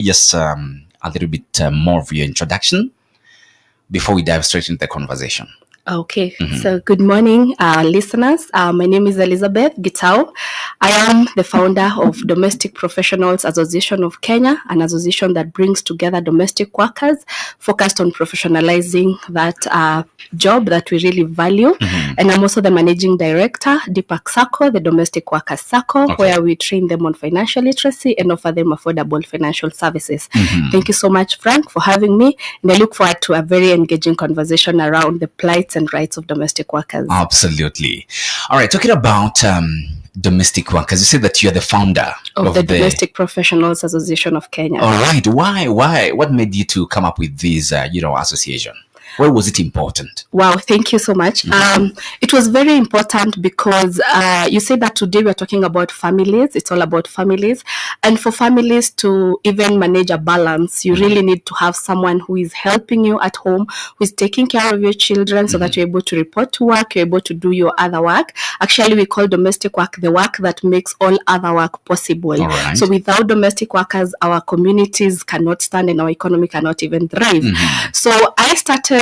just a little bit more of your introduction before we dive straight into the conversation. Okay, so good morning, listeners. My name is Elizabeth Gitau. I am the founder of Domestic Professionals Association of Kenya, an association that brings together domestic workers focused on professionalizing that job that we really value. And I'm also the managing director, Deepak Circle, the Domestic Workers Circle, where we train them on financial literacy and offer them affordable financial services. Thank you so much, Frank, for having me. And I look forward to a very engaging conversation around the plight and rights of domestic workers. Absolutely. All right, talking about domestic workers, you said that you're the founder of the Domestic Professionals Association of Kenya. All right. Why? What made you to come up with this, association? Why was it important? Wow, thank you so much. It was very important because you said that today we're talking about families. It's all about families. And for families to even manage a balance, you really need to have someone who is helping you at home, who is taking care of your children so that you're able to report to work, you're able to do your other work. Actually, we call domestic work the work that makes all other work possible. Right. So without domestic workers, our communities cannot stand and our economy cannot even thrive. So I started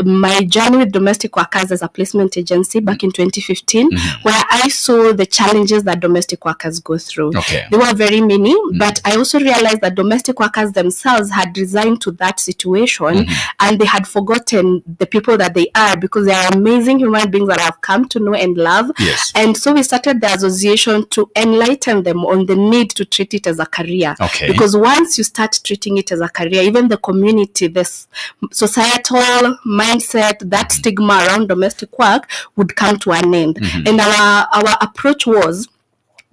my journey with domestic workers as a placement agency back in 2015, where I saw the challenges that domestic workers go through. There were very many, but I also realized that domestic workers themselves had resigned to that situation and they had forgotten the people that they are, because they are amazing human beings that I've come to know and love. Yes. And so we started the association to enlighten them on the need to treat it as a career. Because once you start treating it as a career, even the community, this societal mindset, that stigma around domestic work would come to an end. And our approach was,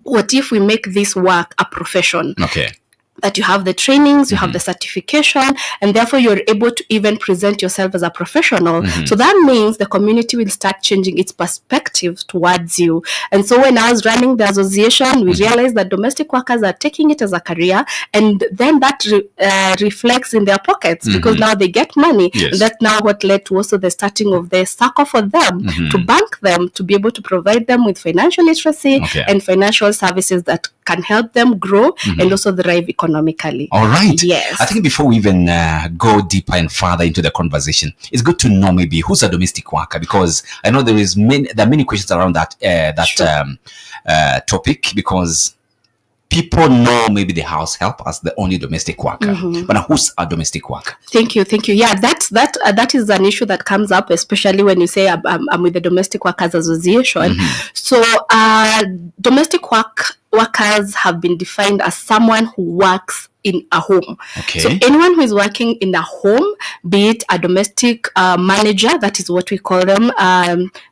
what if we make this work a profession? That you have the trainings, you have the certification, and therefore you're able to even present yourself as a professional. So that means the community will start changing its perspective towards you. And so when I was running the association, we realized that domestic workers are taking it as a career, and then that reflects in their pockets because now they get money. And that's now what led to also the starting of the circle for them, to bank them, to be able to provide them with financial literacy and financial services that can help them grow and also thrive economically. All right. Yes. I think before we even go deeper and further into the conversation, it's good to know maybe who's a domestic worker, because I know there are many questions around that topic, because people know maybe the house help as the only domestic worker, but now who's a domestic worker? Thank you. Yeah, that is an issue that comes up, especially when you say I'm with the Domestic Workers Association. So domestic workers have been defined as someone who works in a home. So anyone who is working in a home, be it a domestic manager, that is what we call them.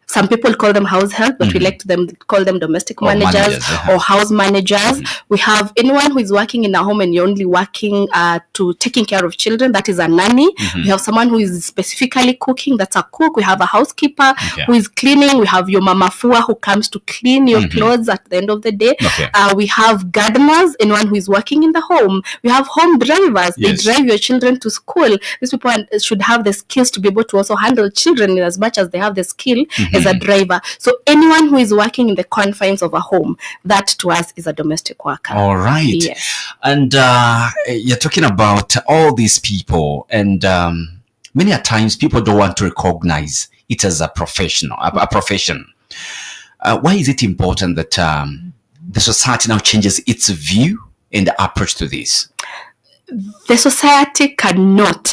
Some people call them house help, but we like to call them domestic managers or house managers. We have anyone who is working in a home and you're only working to taking care of children, that is a nanny. We have someone who is specifically cooking, that's a cook. We have a housekeeper who is cleaning. We have your mama fua who comes to clean your clothes at the end of the day. We have gardeners, anyone who is working in the home. We have home drivers. They drive your children to school. These people should have the skills to be able to also handle children as much as they have the skill as a driver. So anyone who is working in the confines of a home, that to us is a domestic worker. All right. Yes. And you're talking about all these people, and many a times people don't want to recognize it as a profession. Why is it important that the society now changes its view and the approach to this? The society cannot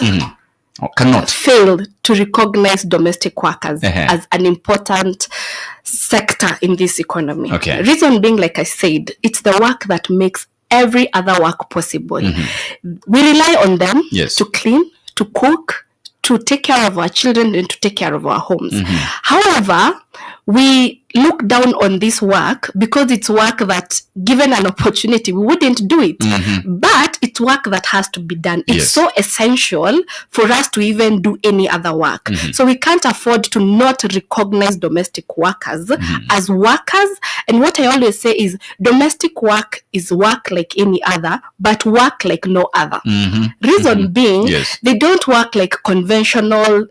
fail to recognize domestic workers as an important sector in this economy. Reason being, like I said, it's the work that makes every other work possible. We rely on them to clean, to cook, to take care of our children, and to take care of our homes. However, we look down on this work because it's work that, given an opportunity, we wouldn't do it. But it's work that has to be done. It's so essential for us to even do any other work. So we can't afford to not recognize domestic workers as workers. And what I always say is, domestic work is work like any other, but work like no other. Reason being, they don't work like conventional,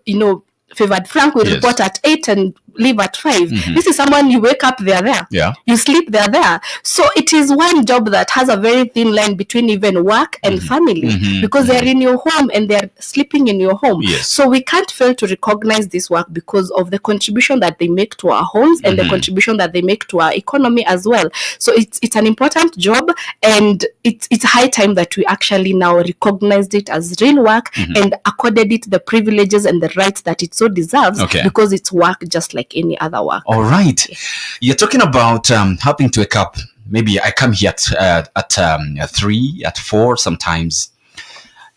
favored Frank will report at 8 and leave at 5. This is someone you wake up, they're there. Yeah. You sleep, they're there. So it is one job that has a very thin line between even work and family, because they're in your home and they're sleeping in your home. Yes. So we can't fail to recognize this work because of the contribution that they make to our homes and the contribution that they make to our economy as well. So it's an important job, and it's high time that we actually now recognized it as real work and accorded it the privileges and the rights that it so deserves, because it's work just like any other work. All right. You're talking about helping to wake up. Maybe I come here at 3, at 4 sometimes,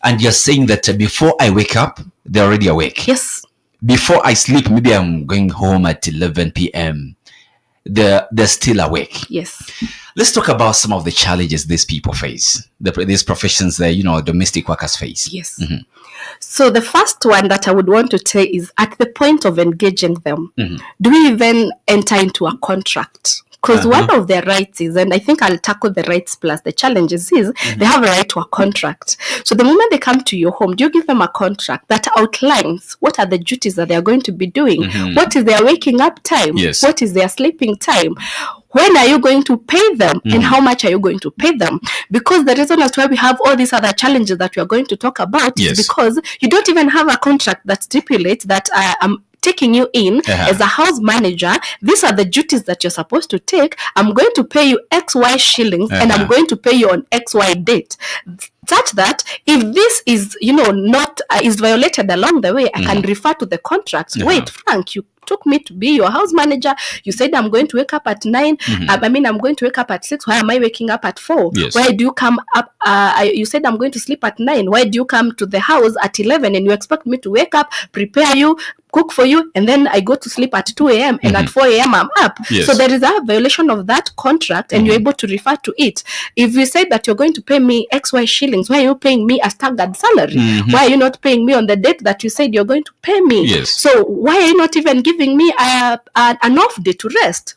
and you're saying that before I wake up, they're already awake. Yes. Before I sleep, maybe I'm going home at 11 p.m. They're still awake. Yes. Let's talk about some of the challenges these people face, these professions that, domestic workers face. Yes. So the first one that I would want to say is at the point of engaging them, do we even enter into a contract? Because one of their rights is, and I think I'll tackle the rights plus the challenges, is they have a right to a contract. So the moment they come to your home, do you give them a contract that outlines what are the duties that they are going to be doing? What is their waking up time? Yes. What is their sleeping time? When are you going to pay them, and how much are you going to pay them? Because the reason as to why we have all these other challenges that we are going to talk about is because you don't even have a contract that stipulates that I'm taking you in as a house manager. These are the duties that you're supposed to take. I'm going to pay you XY shillings and I'm going to pay you on XY date. Such that if this is, not is violated along the way, I can refer to the contract. Wait, Frank, you took me to be your house manager. You said I'm going to wake up at 9. I'm going to wake up at 6. Why am I waking up at 4? Yes. Why do you come up? You said I'm going to sleep at 9. Why do you come to the house at 11 and you expect me to wake up, prepare you, cook for you, and then I go to sleep at 2 a.m. and at 4 a.m. I'm up? Yes. So there is a violation of that contract, and you're able to refer to it. If you say that you're going to pay me XY shillings, why are you paying me a staggered salary? Why are you not paying me on the date that you said you're going to pay me? Yes. So why are you not even giving me an off day to rest?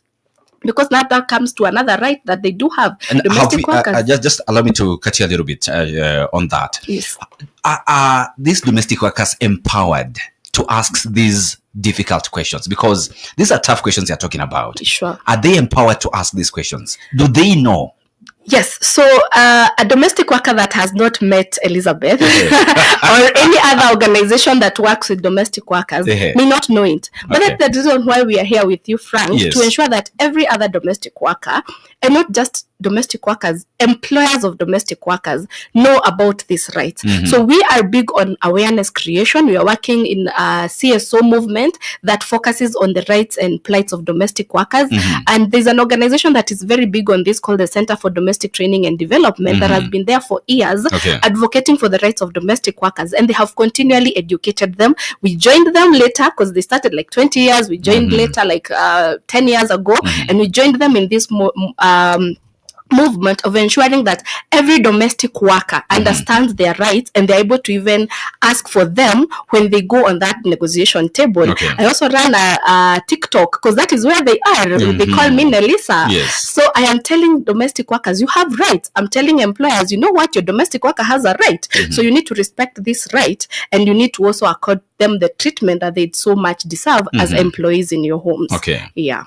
Because now that comes to another right that they do have. And domestic workers. Just allow me to cut you a little bit on that. Yes. Are these domestic workers empowered to ask these difficult questions? Because these are tough questions you're talking about. Sure. Are they empowered to ask these questions? Do they know? Yes. So a domestic worker that has not met Elizabeth or any other organization that works with domestic workers may not know it. But that's the reason why we are here with you, Frank, to ensure that every other domestic worker, and not just domestic workers, employers of domestic workers, know about these rights. So we are big on awareness creation. We are working in a CSO movement that focuses on the rights and plights of domestic workers. And there's an organization that is very big on this called the Center for Domestic Training and Development that has been there for years, advocating for the rights of domestic workers. And they have continually educated them. We joined them later because they started like 20 years. We joined later like 10 years ago. And we joined them in this movement of ensuring that every domestic worker understands their rights and they're able to even ask for them when they go on that negotiation table. I also run a TikTok because that is where they are. They call me Nelisa. So I am telling domestic workers, you have rights. I'm telling employers, you know what, your domestic worker has a right. So you need to respect this right, and you need to also accord them the treatment that they so much deserve as employees in your homes. Yeah.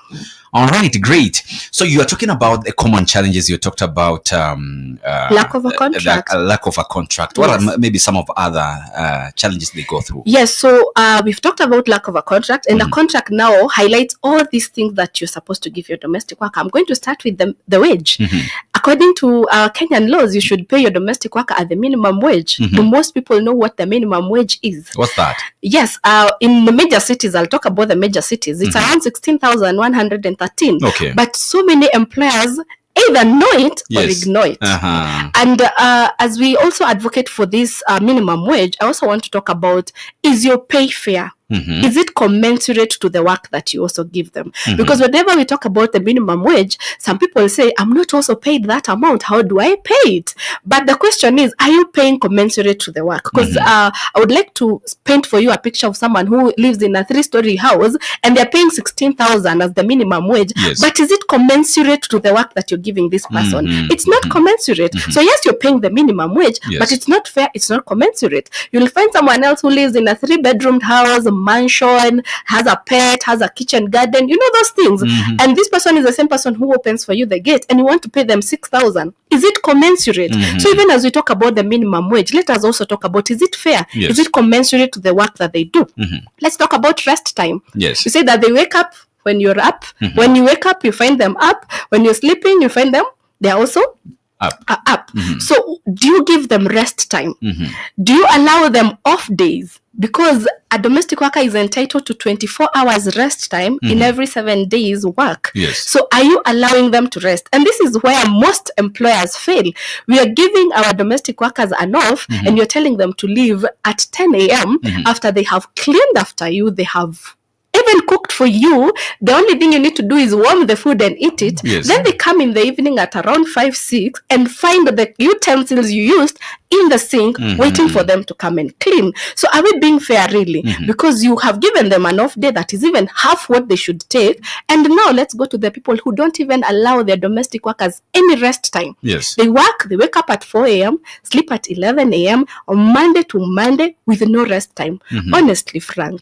All right, great. So you are talking about the common challenges. You talked about lack of a contract. Lack of a contract. What are maybe some of other challenges they go through? Yes, so we've talked about lack of a contract, and a contract now highlights all these things that you're supposed to give your domestic worker. I'm going to start with the wage. According to Kenyan laws, you should pay your domestic worker at the minimum wage. Do most people know what the minimum wage is? What's that? Yes, in the major cities, I'll talk about the major cities. It's around 16,113. But so many employers either know it or ignore it. And as we also advocate for this minimum wage, I also want to talk about, is your pay fair? Is it commensurate to the work that you also give them? Because whenever we talk about the minimum wage, some people say, I'm not also paid that amount. How do I pay it? But the question is, are you paying commensurate to the work? Because I would like to paint for you a picture of someone who lives in a 3-story house and they're paying 16,000 as the minimum wage. But is it commensurate to the work that you're giving this person? It's not commensurate. So yes, you're paying the minimum wage, but it's not fair. It's not commensurate. You'll find someone else who lives in a 3-bedroom house, mansion, has a pet, has a kitchen garden, those things. And this person is the same person who opens for you the gate, and you want to pay them 6,000. Is it commensurate? So even as we talk about the minimum wage, let us also talk about, is it fair? Yes. Is it commensurate to the work that they do? Let's talk about rest time. Yes. You say that they wake up when you're up. When you wake up, you find them up. When you're sleeping, you find them, they're also up. So do you give them rest time? Do you allow them off days? Because a domestic worker is entitled to 24 hours rest time in every 7 days work. Yes. So are you allowing them to rest? And this is where most employers fail. We are giving our domestic workers an off, and you're telling them to leave at 10 a.m. after they have cleaned after you, they have even cooked for you. The only thing you need to do is warm the food and eat it. Yes. Then they come in the evening at around 5, 6 and find the utensils you used in the sink waiting for them to come and clean. So are we being fair really? Because you have given them an off day that is even half what they should take. And now let's go to the people who don't even allow their domestic workers any rest time. Yes. They work, they wake up at 4 a.m., sleep at 11 a.m. on Monday to Monday with no rest time. Honestly, Frank,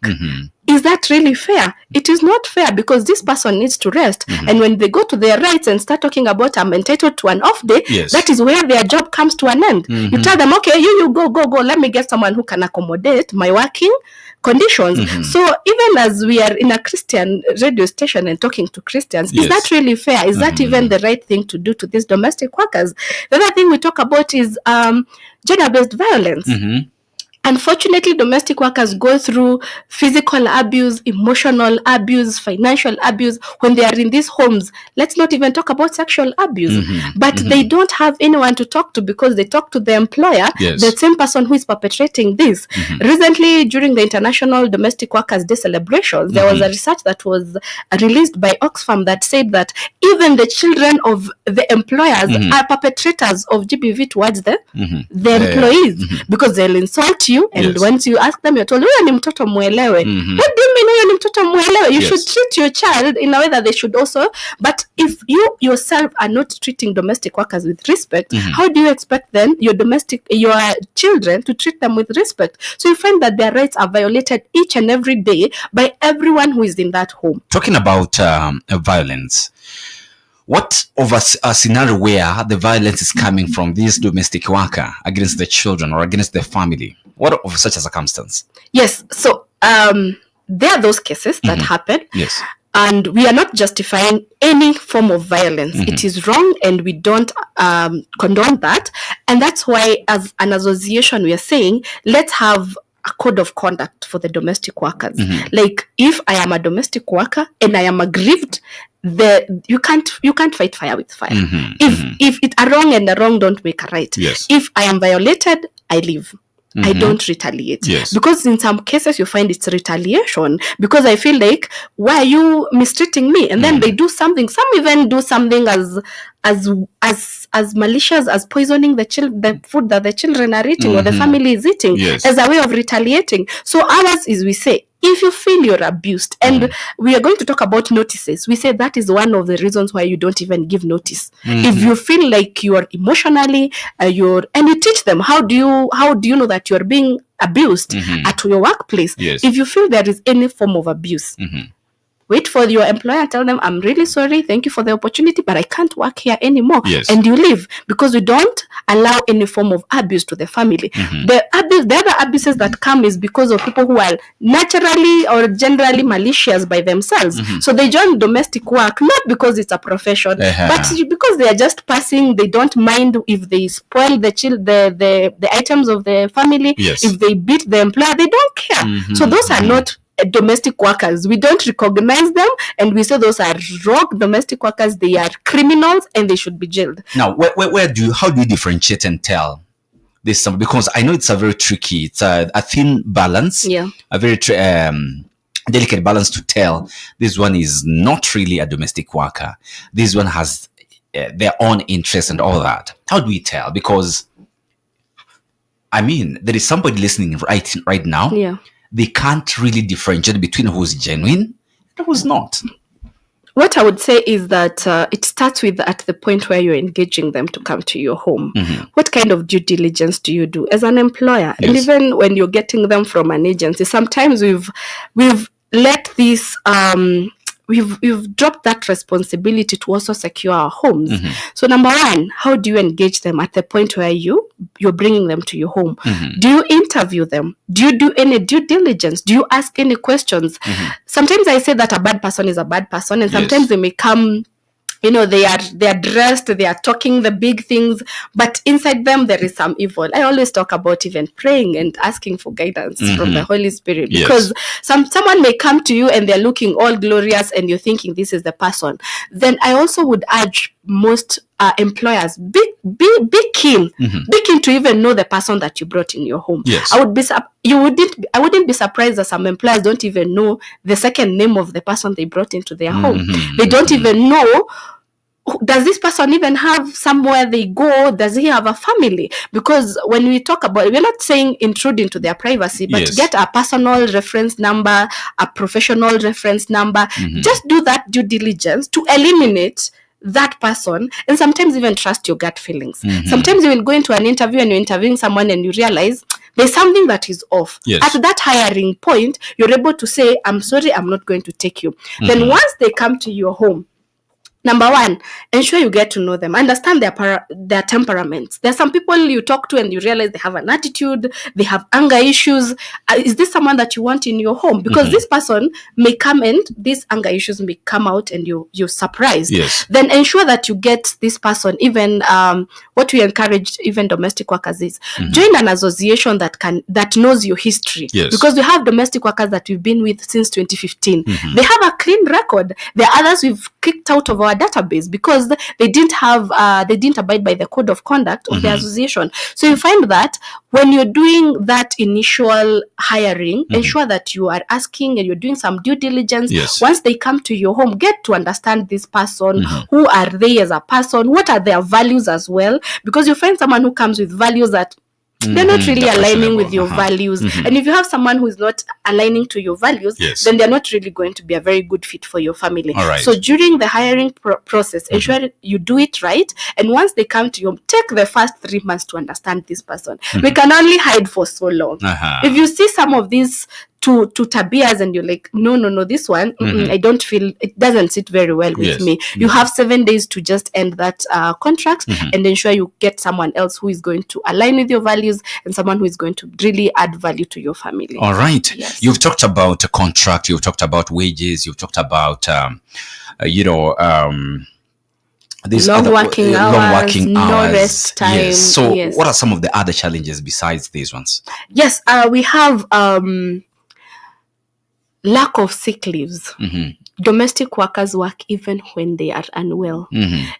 is that really fair? It is not fair, because this person needs to rest. And when they go to their rights and start talking about I'm entitled to an off day, Yes. that is where their job comes to an end. You tell them, okay, you go. Let me get someone who can accommodate my working conditions. So even as we are in a Christian radio station and talking to Christians, Yes. is that really fair? Is that even the right thing to do to these domestic workers? The other thing we talk about is gender-based violence. Unfortunately, domestic workers go through physical abuse, emotional abuse, financial abuse when they are in these homes. Let's not even talk about sexual abuse. But they don't have anyone to talk to, because they talk to the employer, Yes. the same person who is perpetrating this. Recently, during the International Domestic Workers' Day celebrations, there was a research that was released by Oxfam that said that even the children of the employers are perpetrators of GBV towards the employees, because they'll insult you, and Yes. once you ask them, you're told, huyo ni mtoto mwelewe. What do you mean huyo ni mtoto mwelewe? You Yes. should treat your child in a way that they should also. But if you yourself are not treating domestic workers with respect, how do you expect then your children to treat them with respect? So you find that their rights are violated each and every day by everyone who is in that home. Talking about violence, what of a scenario where the violence is coming from this domestic worker against the children or against the family? What of such a circumstance? Yes. So there are those cases that happen. Yes. And we are not justifying any form of violence. It is wrong, and we don't condone that. And that's why, as an association, we are saying, let's have a code of conduct for the domestic workers. Like, if I am a domestic worker and I am aggrieved, you can't fight fire with fire. If it's a wrong and a wrong don't make a right. Yes. If I am violated, I leave. I don't retaliate. Yes. Because in some cases you find it's retaliation, because I feel like, why are you mistreating me? And then they do something. Some even do something as malicious as poisoning the food that the children are eating or the family is eating, Yes. as a way of retaliating. So ours is, we say, if you feel you're abused, and we are going to talk about notices, we say that is one of the reasons why you don't even give notice. If you feel like you are emotionally, and you teach them, how do you know that you are being abused at your workplace? Yes. If you feel there is any form of abuse, wait for your employer and tell them, I'm really sorry, thank you for the opportunity, but I can't work here anymore. Yes. And you leave, because we don't allow any form of abuse to the family. The other abuses that come is because of people who are naturally or generally malicious by themselves. So they join domestic work, not because it's a profession, but because they are just passing. They don't mind if they spoil the items of the family, Yes. if they beat the employer, they don't care. So those are not domestic workers. We don't recognize them, and we say those are rogue domestic workers. They are criminals, and they should be jailed. Now, how do you differentiate and tell this? Because I know it's a very tricky, it's a thin balance, a very delicate balance to tell. This one is not really a domestic worker. This one has their own interests and all that. How do we tell? Because I mean, there is somebody listening right now. Yeah. They can't really differentiate between who's genuine and who's not. What I would say is that it starts with at the point where you're engaging them to come to your home. What kind of due diligence do you do as an employer? And even when you're getting them from an agency, sometimes we've let this we've dropped that responsibility to also secure our homes. So number one, how do you engage them at the point where you're bringing them to your home? Do you interview them? Do you do any due diligence? Do you ask any questions? Sometimes I say that a bad person is a bad person, and sometimes they may come, they are dressed, they are talking the big things, but inside them there is some evil. I always talk about even praying and asking for guidance from the Holy Spirit, because someone may come to you and they're looking all glorious and you're thinking this is the person. Then I also would urge most employers, be keen, be keen to even know the person that you brought in your home. I wouldn't be surprised that some employers don't even know the second name of the person they brought into their home. They don't even know, does this person even have somewhere they go? Does he have a family? Because when we talk about it, we're not saying intrude into their privacy, but get a personal reference number, a professional reference number. Just do that due diligence to eliminate that person, and sometimes even trust your gut feelings. Sometimes you will go into an interview and you're interviewing someone and you realize there's something that is off. At that hiring point, you're able to say, I'm sorry, I'm not going to take you. Then once they come to your home, number one, ensure you get to know them. Understand their temperaments. There are some people you talk to and you realize they have an attitude, they have anger issues. Is this someone that you want in your home? Because this person may come and these anger issues may come out and you're surprised. Then ensure that you get this person, even what we encourage even domestic workers is join an association that knows your history. Because we have domestic workers that we've been with since 2015. They have a clean record. There are others we've kicked out of our database because they didn't abide by the code of conduct of the association. So you find that when you're doing that initial hiring, ensure that you are asking and you're doing some due diligence. Once they come to your home, get to understand this person. Who are they as a person? What are their values as well? Because you find someone who comes with values that they're not really aligning with your values. And if you have someone who is not aligning to your values, then they're not really going to be a very good fit for your family. So during the hiring process, ensure you do it right. And once they come to you, take the first 3 months to understand this person. We can only hide for so long. If you see some of these to tabias and you're like, no, this one, I don't feel, it doesn't sit very well with me. You have 7 days to just end that contract and ensure you get someone else who is going to align with your values and someone who is going to really add value to your family. All right. You've talked about a contract, you've talked about wages, you've talked about, these long working hours, no rest time. So what are some of the other challenges besides these ones? We have lack of sick leaves. Domestic workers work even when they are unwell.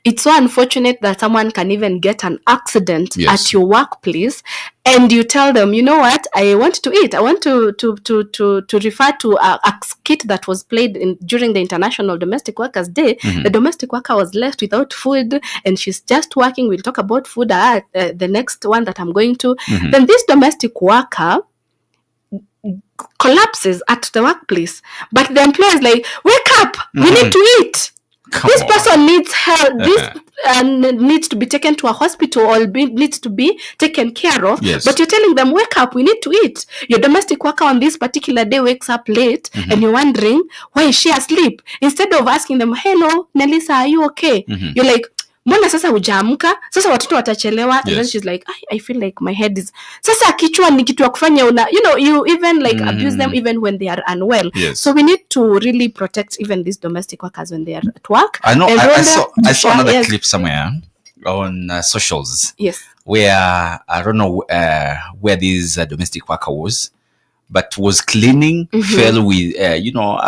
It's so unfortunate that someone can even get an accident at your workplace and you tell them, you know what, I want to eat. I want to refer to a skit that was played during the International Domestic Workers Day. The domestic worker was left without food and she's just working. We'll talk about food the next one that I'm going to. Then this domestic worker collapses at the workplace, but the employer is like, wake up, we need to eat. This person needs help. This needs to be taken to a hospital or needs to be taken care of. But you're telling them, wake up, we need to eat. Your domestic worker on this particular day wakes up late and you're wondering, why is she asleep? Instead of asking them, hello, Nelisa, are you okay? You're like, mbona sasa hujaamka, sasa watoto watachelewa. And then she's like, I feel like my head is, sasa kichwa ni kitu ya kufanya you even like abuse them even when they are unwell. So we need to really protect even these domestic workers when they are at work. I know. I saw another clip somewhere on socials where I don't know where this domestic worker was, but was cleaning, fell with, I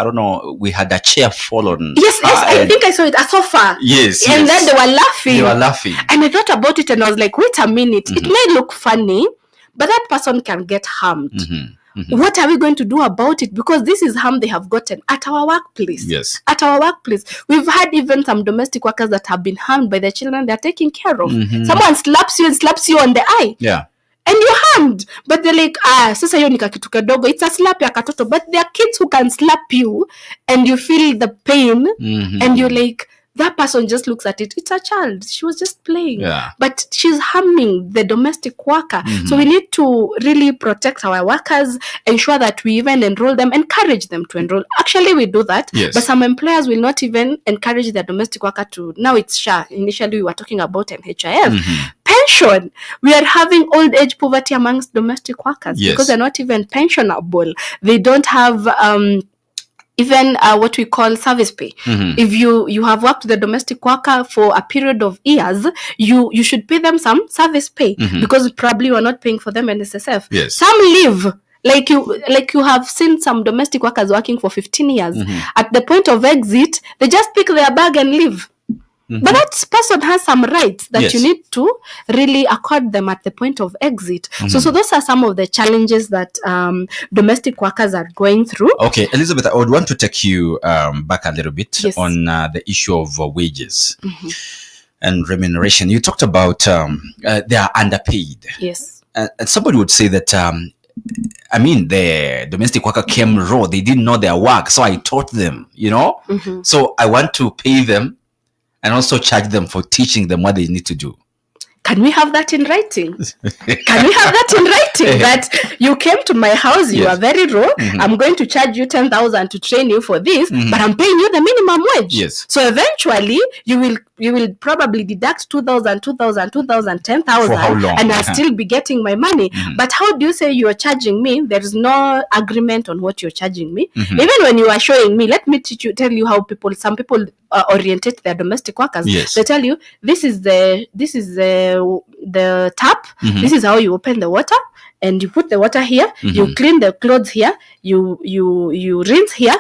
don't know, we had a chair fall on. I think I saw it, a sofa. And then they were laughing. And I thought about it and I was like, wait a minute, it may look funny, but that person can get harmed. What are we going to do about it? Because this is harm they have gotten at our workplace. At our workplace. We've had even some domestic workers that have been harmed by their children they're taking care of. Someone slaps you on the eye. and you harmed, but they're like, sasa hiyo ni kakitu kadogo, it's a slap ya katoto. But there are kids who can slap you and you feel the pain, and you're like, that person just looks at it, it's a child, she was just playing, but she's harming the domestic worker. So we need to really protect our workers, ensure that we even enroll them, encourage them to enroll. Actually, we do that, but some employers will not even encourage their domestic worker to. Now it's SHA. Initially, we were talking about NHIF. Pension. We are having old age poverty amongst domestic workers because they're not even pensionable. They don't have even what we call service pay. If you have worked with a domestic worker for a period of years, you should pay them some service pay because probably you are not paying for them NSSF. Some leave. Like you have seen some domestic workers working for 15 years. At the point of exit, they just pick their bag and leave. But that person has some rights that you need to really accord them at the point of exit. So those are some of the challenges that domestic workers are going through. Okay, Elizabeth, I would want to take you back a little bit on the issue of wages and remuneration. You talked about they are underpaid. Yes. And somebody would say that I mean, the domestic worker came raw. They didn't know their work, so I taught them, So I want to pay them and also charge them for teaching them what they need to do. Can we have that in writing? That you came to my house, you are very raw, I'm going to charge you 10,000 to train you for this, but I'm paying you the minimum wage. So eventually, you will probably deduct 2,000, 10,000, and I'll still be getting my money. But how do you say you are charging me? There is no agreement on what you're charging me. Even when you are showing me, let me tell you how some people orientate their domestic workers. They tell you, this is the tap, this is how you open the water, and you put the water here, you clean the clothes here, you rinse here,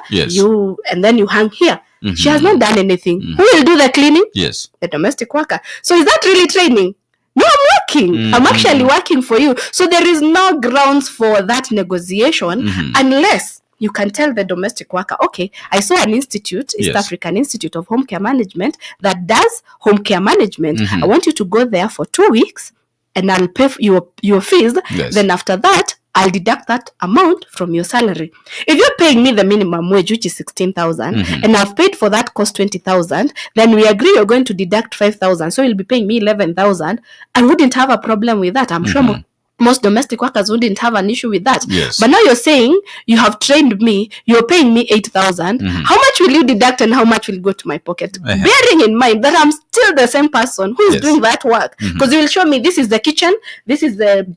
and then you hang here. She has not done anything. Who will do the cleaning? The domestic worker. So is that really training? No, I'm working. I'm actually working for you. So there is no grounds for that negotiation unless you can tell the domestic worker, okay, I saw an institute, East African Institute of Home Care Management, that does home care management. I want you to go there for 2 weeks and I'll pay your fees. Then after that, I'll deduct that amount from your salary. If you're paying me the minimum wage, which is 16,000, and I've paid for that cost 20,000, then we agree you're going to deduct 5,000. So you'll be paying me 11,000. I wouldn't have a problem with that. I'm sure most domestic workers wouldn't have an issue with that. But now you're saying you have trained me, you're paying me 8,000. How much will you deduct and how much will go to my pocket? Bearing in mind that I'm still the same person who's doing that work. Because you will show me this is the kitchen, this is the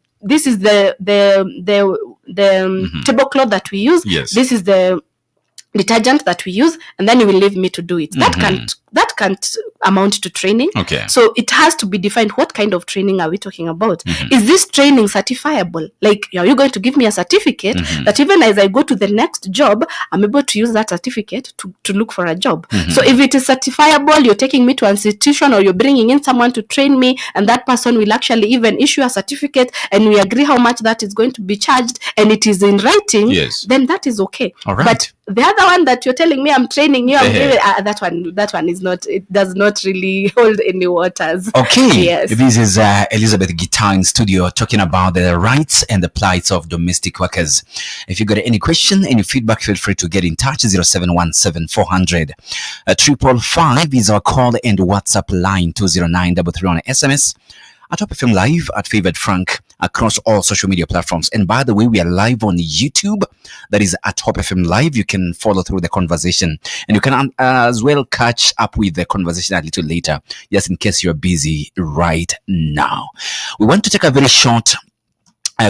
tablecloth that we use, this is the detergent that we use, and then you will leave me to do it. That can't amount to training. So it has to be defined. What kind of training are we talking about? Is this training certifiable? Like, are you going to give me a certificate that even as I go to the next job, I'm able to use that certificate to look for a job? So if it is certifiable, you're taking me to an institution or you're bringing in someone to train me, and that person will actually even issue a certificate, and we agree how much that is going to be charged, and it is in writing, then that is okay. But the other one that you're telling me I'm training you, that one is not, it does not really hold any waters. This is Elizabeth Gitau in studio talking about the rights and the plights of domestic workers. If you got any question, any feedback, feel free to get in touch. 0717 400 555 is our call, and WhatsApp line 20933 on SMS. At Top FM Live, at Favored Frank, across all social media platforms. And by the way, we are live on YouTube. That is at Top FM Live. You can follow through the conversation. And you can as well catch up with the conversation a little later, just in case you're busy right now. We want to take a very short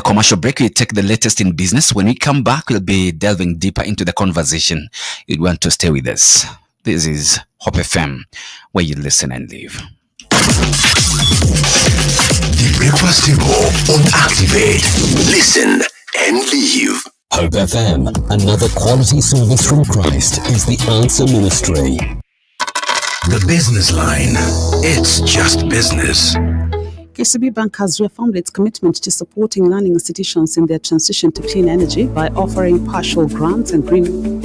commercial break. We take the latest in business. When we come back, we'll be delving deeper into the conversation. You'd want to stay with us. This is Hope FM, where you listen and live. The Breakfast Table on Activate. Listen and live. Hope FM, another quality service from Christ, is the answer ministry. The Business Line. It's just business. KCB Bank has reaffirmed its commitment to supporting learning institutions in their transition to clean energy by offering partial grants and green.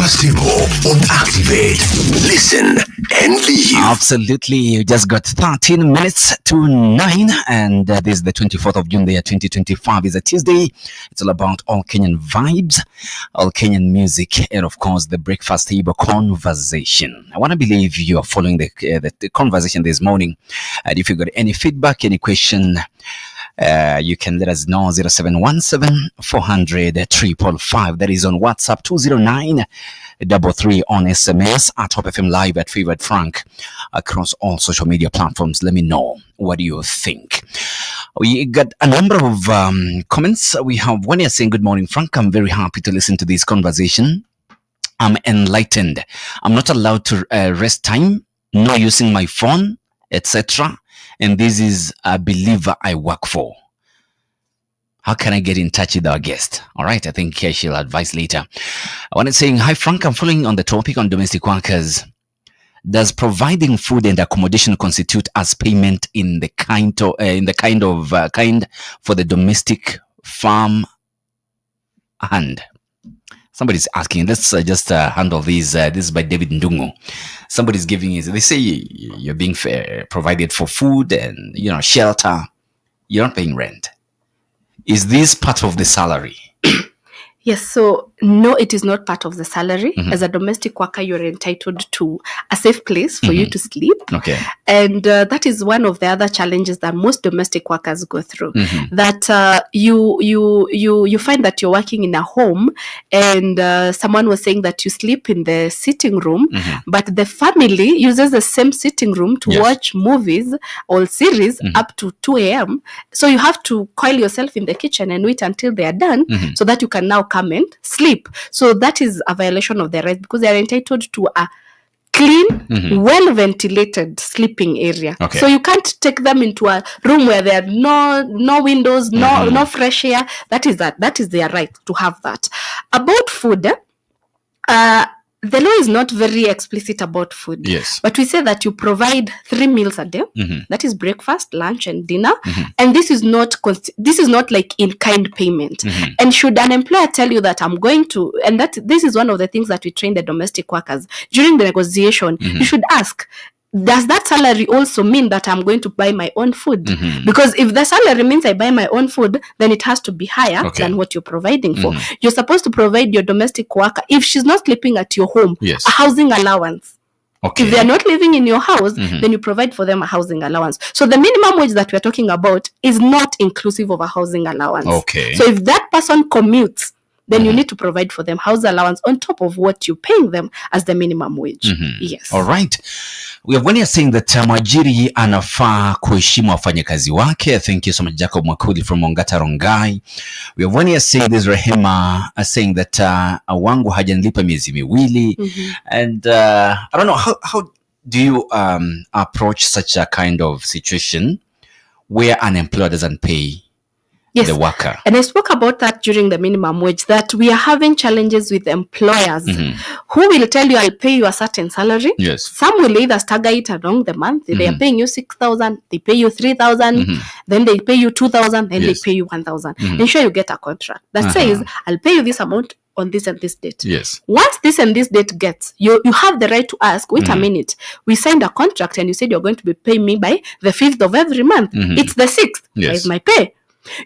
Breakfast Table on Activate. Listen and leave. Absolutely. You just got 13 minutes to 9, and this is the 24th of June, the year 2025. It's a Tuesday. It's all about all Kenyan vibes, all Kenyan music, and of course, the Breakfast Table conversation. I want to believe you are following the conversation this morning. And if you got any feedback, any question, you can let us know. 0717 400 555. That is on WhatsApp. 209 33 on SMS at Top FM Live at Favorite Frank across all social media platforms. Let me know, what do you think? We got a number of comments. We have one here saying, good morning, Frank. I'm very happy to listen to this conversation. I'm enlightened. I'm not allowed to rest time, no using my phone, etc. And this is a believer I work for. How can I get in touch with our guest? All right, I think she'll advise later. I wanted saying, hi Frank, I'm following on the topic on domestic workers. Does providing food and accommodation constitute as payment in the kind for the domestic farm hand? Somebody's asking. Let's just handle these. This is by David Ndungu. Somebody's giving it. They say you're being provided for food and shelter. You're not paying rent. Is this part of the salary? Yes, so no, it is not part of the salary. As a domestic worker, you're entitled to a safe place for you to sleep. Okay. And that is one of the other challenges that most domestic workers go through. That you find that you're working in a home, and someone was saying that you sleep in the sitting room, but the family uses the same sitting room to watch movies or series up to 2 a.m. So you have to coil yourself in the kitchen and wait until they are done so that you can now come and sleep. So that is a violation of their rights, because they are entitled to a clean, well-ventilated sleeping area. Okay. So you can't take them into a room where there are no windows, no fresh air. That is their right to have that. About food, the law is not very explicit about food. Yes. But we say that you provide 3 meals a day. That is breakfast, lunch, and dinner. And this is not like in-kind payment. And should an employer tell you that I'm going to, and that this is one of the things that we train the domestic workers during the negotiation, you should ask, does that salary also mean that I'm going to buy my own food? Because if the salary means I buy my own food, then it has to be higher than what you're providing for. You're supposed to provide your domestic worker, if she's not sleeping at your home, a housing allowance. Okay. If they are not living in your house, then you provide for them a housing allowance. So the minimum wage that we're talking about is not inclusive of a housing allowance. Okay. So if that person commutes, then you need to provide for them house allowance on top of what you're paying them as the minimum wage. Yes. All right. We have one here saying that mwajiri anafaa kuheshimu wafanyakazi wake. Thank you so much, Jacob Makuli from Ongata Rongai. We have one here saying this Rehema saying that wangu hajanilipa miezi miwili. And I don't know, how do you approach such a kind of situation where an employer doesn't pay the worker? And I spoke about that during the minimum wage, that we are having challenges with employers who will tell you, I'll pay you a certain salary. Yes. Some will either stagger it along the month. They are paying you 6,000, they pay you 3,000, then they pay you 2,000, then they pay you 1,000. Ensure you get a contract that says, I'll pay you this amount on this and this date. Yes. Once this and this date gets, you have the right to ask, wait a minute, we signed a contract and you said you're going to be paying me by the 5th of every month. It's the 6th. Where's my pay?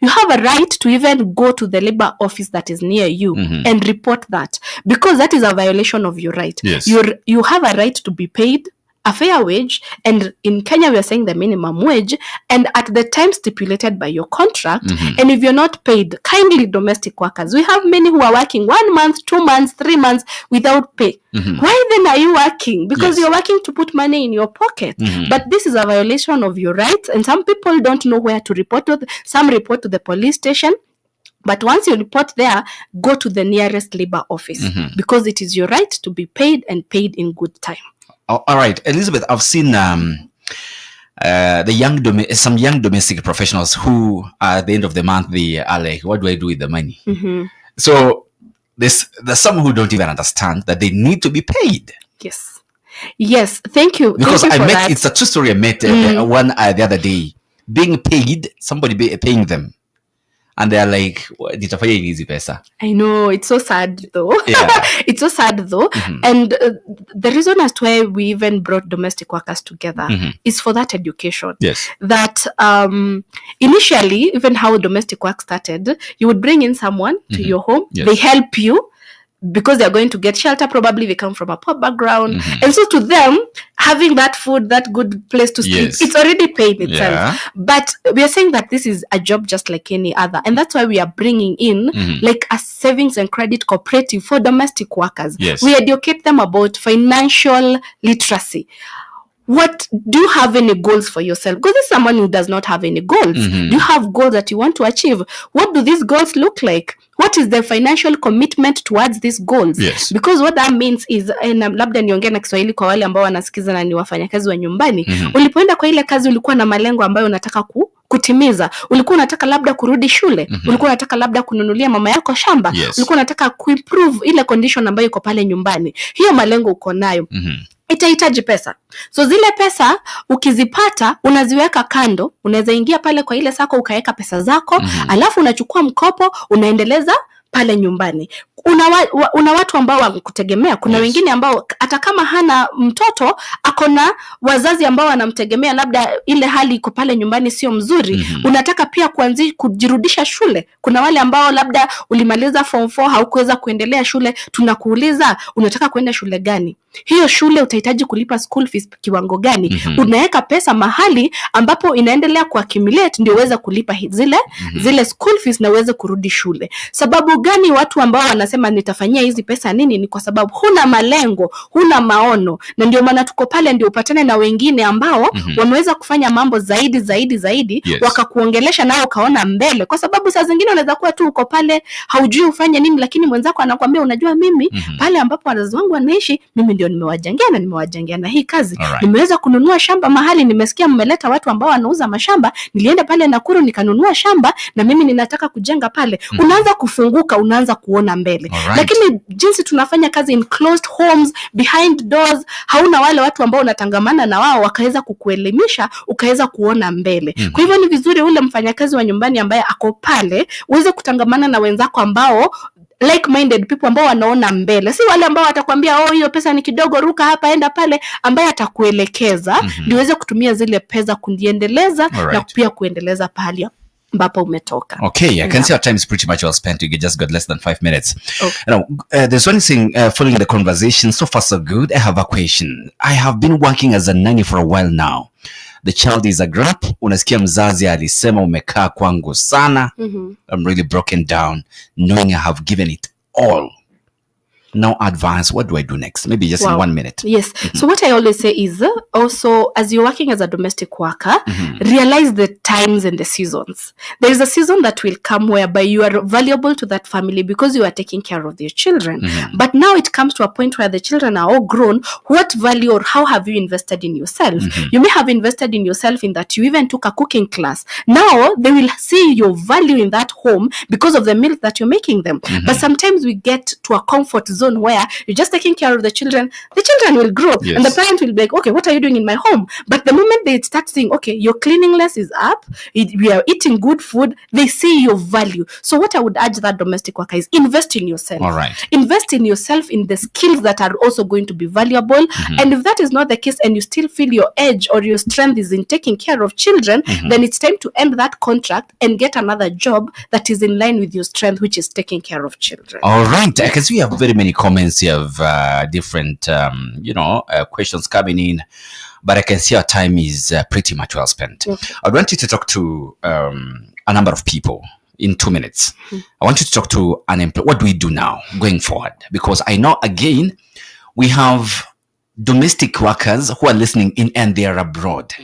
You have a right to even go to the labor office that is near you and report that, because that is a violation of your right. Yes. You have a right to be paid a fair wage, and in Kenya we are saying the minimum wage, and at the time stipulated by your contract. And if you're not paid, kindly domestic workers, we have many who are working 1 month, 2 months, 3 months without pay. Why then are you working? Because you're working to put money in your pocket. But this is a violation of your rights, and some people don't know where to report to. Some report to the police station. But once you report there, go to the nearest labor office, because it is your right to be paid, and paid in good time. All right, Elizabeth, I've seen some young domestic professionals who at the end of the month they are like, what do I do with the money? So there's some who don't even understand that they need to be paid. Yes, thank you. Because thank you for it's a true story. I met one the other day, being paid, somebody paying them. and they're like, nitafanya hii hizi pesa. I know, it's so sad though. Yeah. It's so sad though. And the reason as to why we even brought domestic workers together is for that education. Yes. That initially, even how domestic work started, you would bring in someone to your home, Yes. they help you, because they're going to get shelter, probably they come from a poor background. And so to them, having that food, that good place to sleep, Yes. it's already paid itself. Yeah. But we are saying that this is a job just like any other. And that's why we are bringing in like a savings and credit cooperative for domestic workers. Yes. We educate them about financial literacy. What do you have any goals for yourself? Because there's someone who does not have any goals. Do you have goals that you want to achieve? What do these goals look like? What is the financial commitment towards these goals? Yes. Because what that means is, labda niongee na Kiswahili kwa wale ambao wanasikiza na ni wafanyakazi wa nyumbani. Ulipoenda kwa ile kazi ulikuwa na malengo ambayo unataka kutimiza. Ulikuwa unataka labda kurudi shule. Ulikuwa unataka labda kununulia mama yako shamba. Yes. Ulikuwa unataka kuimprove ile condition ambayo iko pale nyumbani. Hiyo malengo uko nayo. Itahitaji pesa. So zile pesa ukizipata unaziweka kando, unaweza ingia pale kwa ile sako ukaweka pesa zako, alafu unachukua mkopo unaendeleza pale nyumbani. Una watu ambao wakutegemea. Kuna wengine ambao hata kama hana mtoto akona wazazi ambao wanamtegemea, labda ile hali iko pale nyumbani sio mzuri. Unataka pia kujirudisha shule. Kuna wale ambao labda ulimaliza form 4 haukuweza kuendelea shule, tunakuuliza unataka kwenda shule gani? Hiyo shule utahitaji kulipa school fees kiwango gani? Unaweka pesa mahali ambapo inaendelea kuaccumulate ndio uweze kulipa zile school fees na uweze kurudi shule. Sababu gani watu ambao wanasema nitafanyia hizi pesa nini? Ni kwa sababu huna malengo, huna maono. Na ndio maana tuko pale ndio upatane na wengine ambao wameweza kufanya mambo zaidi, Yes. wakakuongelesha nao ukaona mbele. Kwa sababu saa zingine unaweza kuwa tu uko pale haujui ufanye nini, lakini mwenzako anakuambia unajua mimi pale ambapo wazazi wangu wanaishi, mimi ndio nimewajengia na hii kazi. Alright. Nimeweza kununua shamba mahali, nimesikia mmeleta watu ambao wanauza mashamba, nilienda pale Nakuru nikanunua shamba na mimi ninataka kujenga pale. Unaanza kufunguka, unaanza kuona mbele. Alright. Lakini jinsi tunafanya kazi in closed homes, behind doors, hauna wale watu ambao unatangamana na wao wakaweza kukuelimisha, ukaweza kuona mbele. Kwa hivyo ni vizuri ule mfanyakazi wa nyumbani ambaye ako pale uweze kutangamana na wenzako ambao like-minded people ambao wanaona mbele, si wale ambao watakwambia hiyo pesa ni kidogo, ruka hapa enda pale, ambaye atakuelekeza ndio uweze kutumia zile pesa kuendeleza na pia kuendeleza pahali ambapo umetoka. Okay, I can see our time is pretty much well spent. We just got less than 5 minutes. There's one thing following the conversation. So far, so good. I have a question. I have been working as a nanny for a while now. The child is a grap. Unasikia mzazi alisema umekaa kwangu sana. I'm really broken down, knowing I have given it all. Now advance, what do I do next? Maybe just in 1 minute. Yes. So what I always say is also, as you're working as a domestic worker, realize the times and the seasons. There is a season that will come whereby you are valuable to that family because you are taking care of their children. But now it comes to a point where the children are all grown. What value or how have you invested in yourself? You may have invested in yourself in that you even took a cooking class. Now they will see your value in that home because of the meals that you're making them. But sometimes we get to a comfort zone where you're just taking care of the children will grow. Yes. And the parent will be like, okay, what are you doing in my home? But the moment they start saying, okay, your cleanliness is up, we are eating good food, they see your value. So what I would urge that domestic worker is invest in yourself. All right. Invest in yourself, in the skills that are also going to be valuable. And if that is not the case and you still feel your edge or your strength is in taking care of children, then it's time to end that contract and get another job that is in line with your strength, which is taking care of children. All right. I can see we have very many comments here of different, questions coming in, but I can see our time is pretty much well spent. Okay. I want you to talk to a number of people in 2 minutes. I want you to talk to unemployed. What do we do now going forward? Because I know, again, we have domestic workers who are listening in and they are abroad,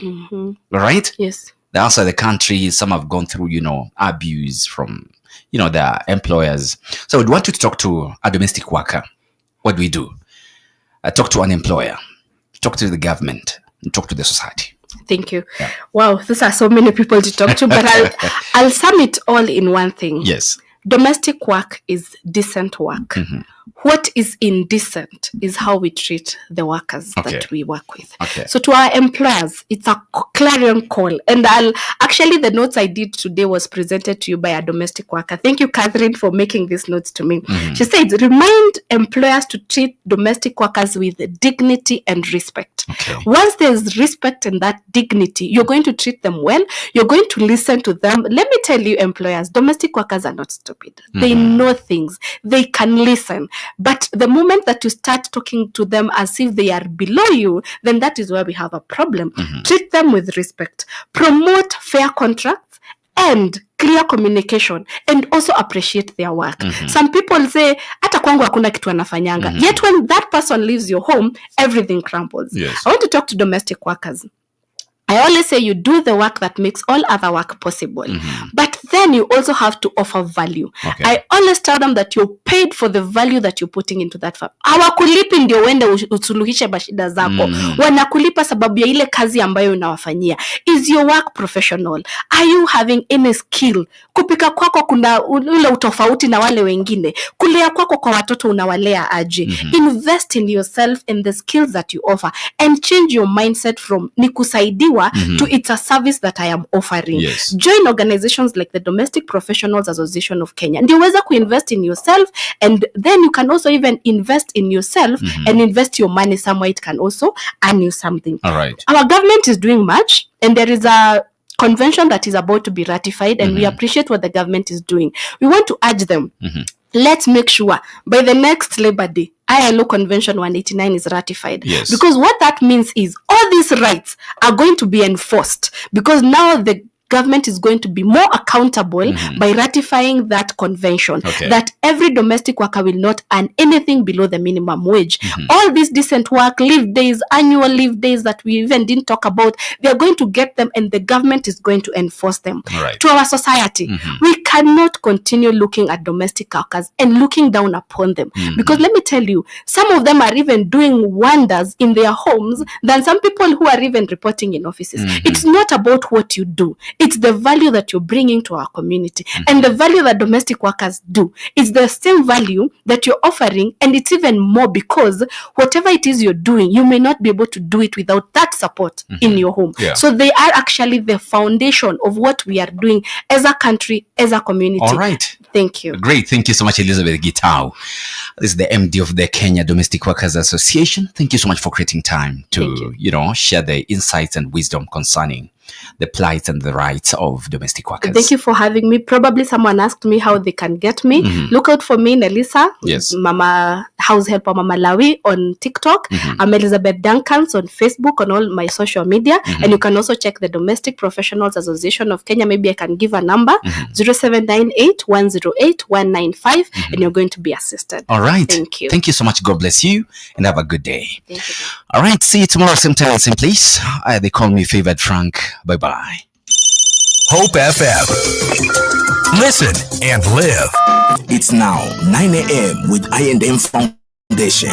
right? Yes. They're outside the country. Some have gone through, abuse from, their employers. So I would want you to talk to a domestic worker. What do we do? Talk to an employer, talk to the government, and talk to the society. Thank you. Yeah. Wow, these are so many people to talk to, but I'll sum it all in one thing. Yes. domestic work is decent work. What is indecent is how we treat the workers that we work with. So to our employers, it's a clarion call. And the notes I did today was presented to you by a domestic worker. Thank you, Catherine, for making these notes to me. She said, remind employers to treat domestic workers with dignity and respect. Once there's respect and that dignity, you're going to treat them well. You're going to listen to them. Let me tell you, employers, domestic workers are not stupid. They know things. They can listen. But the moment that you start talking to them as if they are below you, then that is where we have a problem. Treat them with respect. Promote fair contracts and clear communication, and also appreciate their work. Some people say, hata kwangu hakuna kitu anafanyanga. Yet when that person leaves your home, everything crumbles. I want to talk to domestic workers. I always say you do the work that makes all other work possible. But then you also have to offer value. I always tell them that you're paid for the value that you're putting into that farm. Hawakulipi ndio uende usuluhishe mashida zako. Wanakulipa sababu ya ile kazi ambayo unawafanyia. Is your work professional? Are you having any skill? Kupika kwako kuna ule utofauti na wale wengine. Kulea kwako kwa watoto unawalea aje. Invest in yourself and the skills that you offer, and change your mindset from nikusaidiwa to it's a service that I am offering. Join organizations like the Domestic Professionals Association of Kenya. Ndio weza kuinvest in yourself, and then you can also even invest in yourself and invest your money somewhere it can also earn you something. Our government is doing much, and there is a convention that is about to be ratified, and we appreciate what the government is doing. We want to urge them. Let's make sure by the next Labor Day, ILO Convention 189 is ratified. Because what that means is all these rights are going to be enforced, because now the government is going to be more accountable by ratifying that convention, that every domestic worker will not earn anything below the minimum wage. All these decent work, leave days, annual leave days that we even didn't talk about, they are going to get them, and the government is going to enforce them. To our society, we cannot continue looking at domestic workers and looking down upon them, because let me tell you, some of them are even doing wonders in their homes than some people who are even reporting in offices. It's not about what you do. It's the value that you're bringing to our community. And the value that domestic workers do is the same value that you're offering, and it's even more, because whatever it is you're doing, you may not be able to do it without that support in your home. So they are actually the foundation of what we are doing as a country, as a community. All right. Thank you. Great. Thank you so much, Elizabeth Gitau. This is the MD of the Kenya Domestic Workers Association. Thank you so much for creating time to, share the insights and wisdom concerning the plight and the rights of domestic workers. Thank you for having me. Probably someone asked me how they can get me. Look out for me, Nelisa. Mama House Helper Mama Lawi on TikTok. I'm Elizabeth Duncans on Facebook, on all my social media. And you can also check the Domestic Professionals Association of Kenya. Maybe I can give a number, 0798 108 195, and you're going to be assisted. All right. Thank you. Thank you so much. God bless you, and have a good day. Thank you. All right. See you tomorrow, same time, same place. They call me Favored Frank. Bye-bye. Hope FM. Listen and live. It's now 9 a.m. with I&M Foundation.